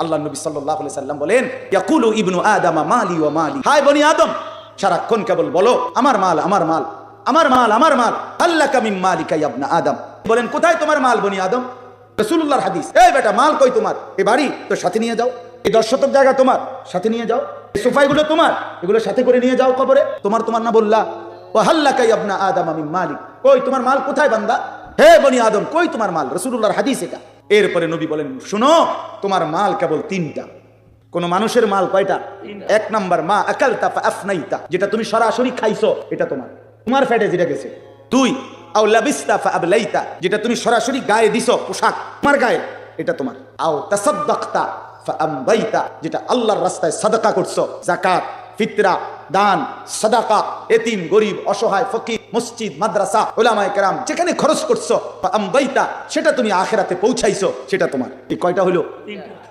আল্লাহ নবী সাল্লাল্লাহু আলাইহি সাল্লাম বলেন, ইয়াকুলু ইবনু আদম মালি ওয়া মালি। হায় বনি আদম, সারাক্ষণ কেবল বলো আমার মাল, আমার মাল, আমার মাল, আমার মাল। আল্লাকা মিন মালিকা ইয়া ইবনা আদম। বলেন কোথায় তোমার মাল বনি আদম? রাসূলুল্লাহর হাদিস। এই বেটা, মাল কই তোমার? এই বাড়ি তো সাথে নিয়ে যাও, এই 10 শতক জায়গা তোমার, সাথে নিয়ে যাও, এই সোফাগুলো তোমার, এগুলো সাথে করে নিয়ে যাও কবরে। তোমার না বললা ওয়া হাল্লাকা ইয়া ইবনা আদম মিন মালিক। কই তোমার মাল কোথায় বান্দা? হে বনি আদম, কই তোমার মাল? রাসূলুল্লাহর হাদিস এটা। এরপরে নবী বলেন, শুনো, তোমার মাল কেবল 3টা। কোন মানুষের মাল কয়টা? 1 নাম্বার মা আকালতা ফা আফনাইতা, যেটা তুমি সরাসরি খাইছো, এটা তোমার, তোমার পেটে যেটা গেছে। 2 আও লাবিস্তা ফা আবলাইতা, যেটা তুমি সরাসরি গায়ে দিছো, পোশাক তোমার গায়ে, এটা তোমার। আও তাসাদদাকতা ফা আমদাইতা, যেটা আল্লাহর রাস্তায় সাদাকা করছো, যাকাত, ফিতরা, দান, সাদাকা, এতিম, গরিব, অসহায়, ফকির, মসজিদ, মাদ্রাসা, উলামায়ে কেরাম যেখানে খরচ করছো, ফা আমদাইতা, সেটা তুমি আখিরাতে পৌঁছাইছো, সেটা তোমার। এই কয়টা হলো? 3টা।